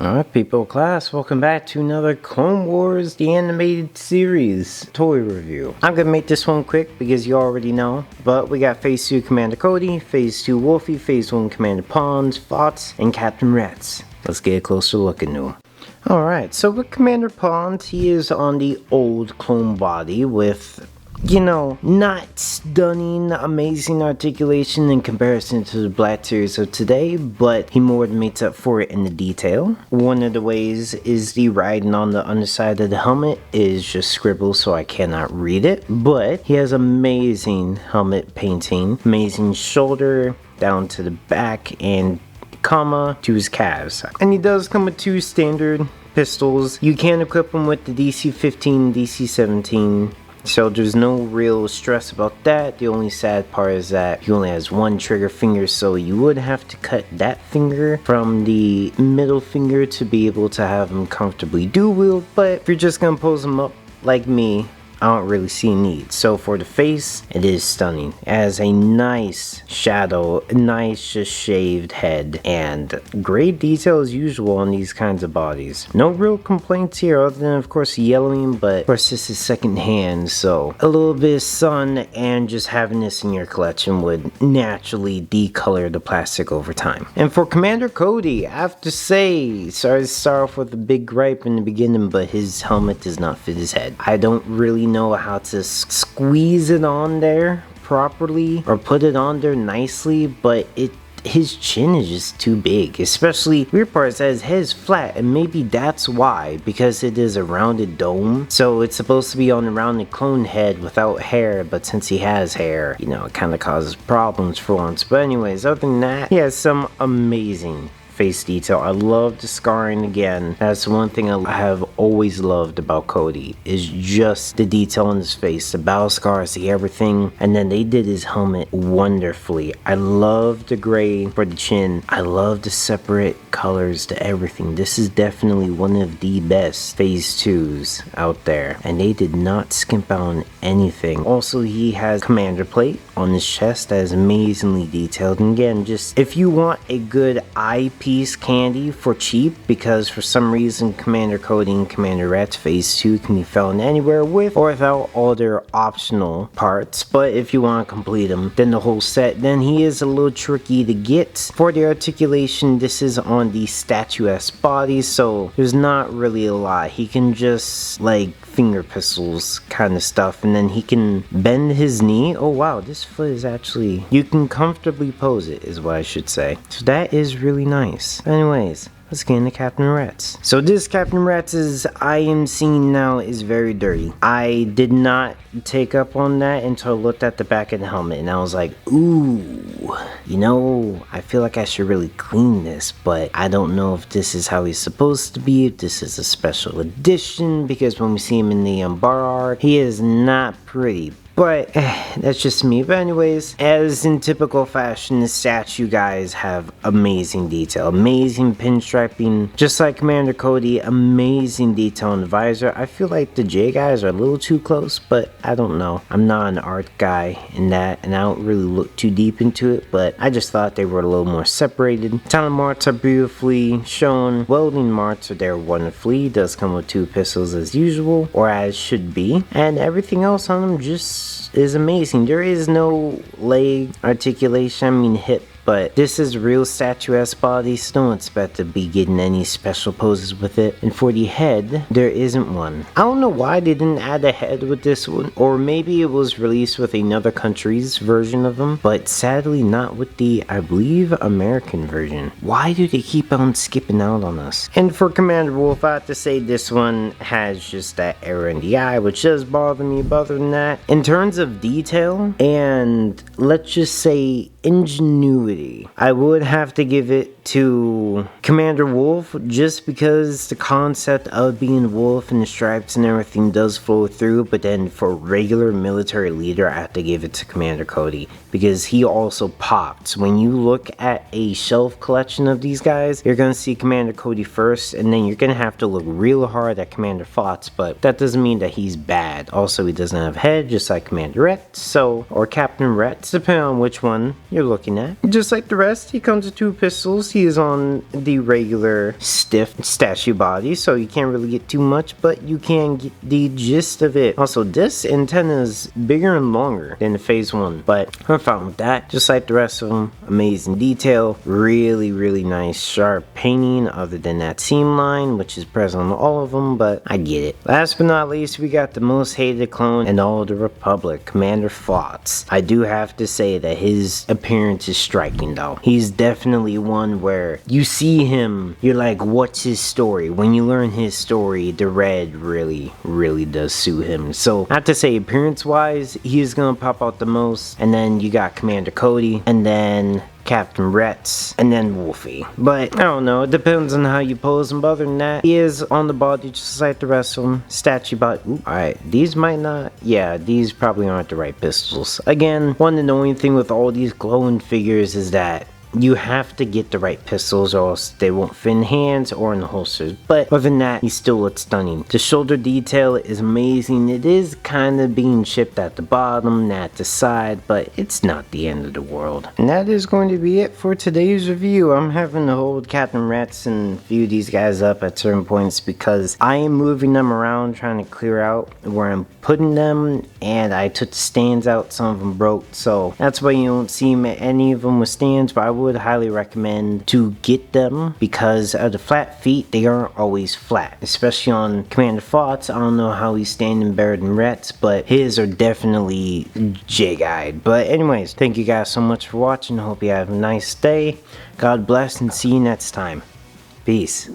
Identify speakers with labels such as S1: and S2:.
S1: Alright people, class, welcome back to another Clone Wars the animated series toy review. I'm gonna make this one quick because you already know, but we got Phase 2 Commander Cody, Phase 2 Wolfie, Phase 1 Commander Pons, Fots, and Captain Rats. Let's get a closer look into him. Alright, so with Commander Pons, he is on the old clone body with, not stunning, amazing articulation in comparison to the Black Series of today, but he more than makes up for it in the detail. One of the ways is the writing on the underside of the helmet is just scribbled so I cannot read it, but he has amazing helmet painting, amazing shoulder down to the back and comma to his calves. And he does come with two standard pistols. You can equip him with the DC-15, DC-17. So there's no real stress about that. The only sad part is that he only has one trigger finger, so you would have to cut that finger from the middle finger to be able to have him comfortably dual wield. But if you're just gonna pose him up like me, I don't really see need. So for the face, it is stunning. It has a nice shadow, nice just shaved head, and great detail as usual on these kinds of bodies. No real complaints here other than of course yellowing, but of course this is second hand, so a little bit of sun and just having this in your collection would naturally decolor the plastic over time. And for Commander Cody, I have to say, sorry to start off with a big gripe in the beginning, but his helmet does not fit his head. I don't really know how to squeeze it on there properly or put it on there nicely, but his chin is just too big. Especially weird part is that his head is flat, and maybe that's why, because it is a rounded dome, so it's supposed to be on a rounded clone head without hair, but since he has hair, it kind of causes problems for once. But anyways, other than that, he has some amazing face detail. I love the scarring again. That's one thing I have always loved about Cody, is just the detail on his face, the battle scars, the everything, and then they did his helmet wonderfully. I love the gray for the chin. I love the separate colors to everything. This is definitely one of the best Phase 2s out there, and they did not skimp out on anything. Also, he has commander plate on his chest that is amazingly detailed, and again, just if you want a good eyepiece candy for cheap, because for some reason Commander Cody and Commander Rats Phase 2 can be found anywhere with or without all their optional parts, but if you want to complete them, then the whole set, then he is a little tricky to get. For the articulation, this is on the statuesque body, so there's not really a lot. He can just like finger pistols kind of stuff, and then he can bend his knee. Oh wow, this foot is actually, you can comfortably pose it is what I should say, so that is really nice. Anyways, let's get into Captain Rats. So this Captain Rats' I am seeing now is very dirty. I did not take up on that until I looked at the back of the helmet, and I was like, ooh, I feel like I should really clean this, but I don't know if this is how he's supposed to be, if this is a special edition, because when we see him in the bar art, he is not pretty. But that's just me. But anyways, as in typical fashion, the statue guys have amazing detail, amazing pinstriping, just like Commander Cody, amazing detail on the visor. I feel like the J guys are a little too close, but I don't know. I'm not an art guy in that, and I don't really look too deep into it, but I just thought they were a little more separated. Talent marks are beautifully shown. Welding marks are there wonderfully. It does come with two pistols as usual, or as should be, and everything else on them just is amazing. There is no leg articulation, hip, but this is real statuesque body, so don't expect to be getting any special poses with it. And for the head, there isn't one. I don't know why they didn't add a head with this one, or maybe it was released with another country's version of them, but sadly not with the, I believe, American version. Why do they keep on skipping out on us? And for Commander Wolf, I have to say this one has just that error in the eye, which does bother me. But other than that, in terms of detail and let's just say ingenuity, I would have to give it to Commander Wolf, just because the concept of being Wolf and the stripes and everything does flow through. But then for regular military leader, I have to give it to Commander Cody, because he also popped. When you look at a shelf collection of these guys, you're gonna see Commander Cody first, and then you're gonna have to look real hard at Commander Fots, but that doesn't mean that he's bad. Also, he doesn't have head, just like Commander Rats, or Captain Rats, depending on which one you're looking at. Just like the rest, he comes with two pistols. He is on the pretty regular, stiff statue body, so you can't really get too much, but you can get the gist of it. Also, this antenna is bigger and longer than the phase 1, but I'm fine with that. Just like the rest of them, amazing detail, really nice sharp painting, other than that seam line, which is present on all of them, but I get it. Last but not least, we got the most hated clone in all of the Republic, Commander Flots. I do have to say that his appearance is striking though. He's definitely one where you see him, you're like, what's his story? When you learn his story, the red really does suit him. So I have to say, appearance wise, he's gonna pop out the most, and then you got Commander Cody, and then Captain Retz, and then Wolfie. But I don't know, it depends on how you pose him, but other than that, he is on the body just like the rest of them. Statue body. Alright, these might not, yeah, these probably aren't the right pistols. Again, one annoying thing with all these glowing figures is that you have to get the right pistols or else they won't fit in hands or in the holsters. But other than that, he still looks stunning. The shoulder detail is amazing. It is kind of being chipped at the bottom, at the side, but it's not the end of the world. And that is going to be it for today's review. I'm having to hold Captain Retz and view these guys up at certain points because I am moving them around trying to clear out where I'm putting them, and I took the stands out, some of them broke, so that's why you don't see any of them with stands, but I would highly recommend to get them because of the flat feet. They aren't always flat, especially on Commander Flots. I don't know how he's standing better than Retz, but his are definitely jig-eyed. But anyways, thank you guys so much for watching. I hope you have a nice day. God bless and see you next time. Peace.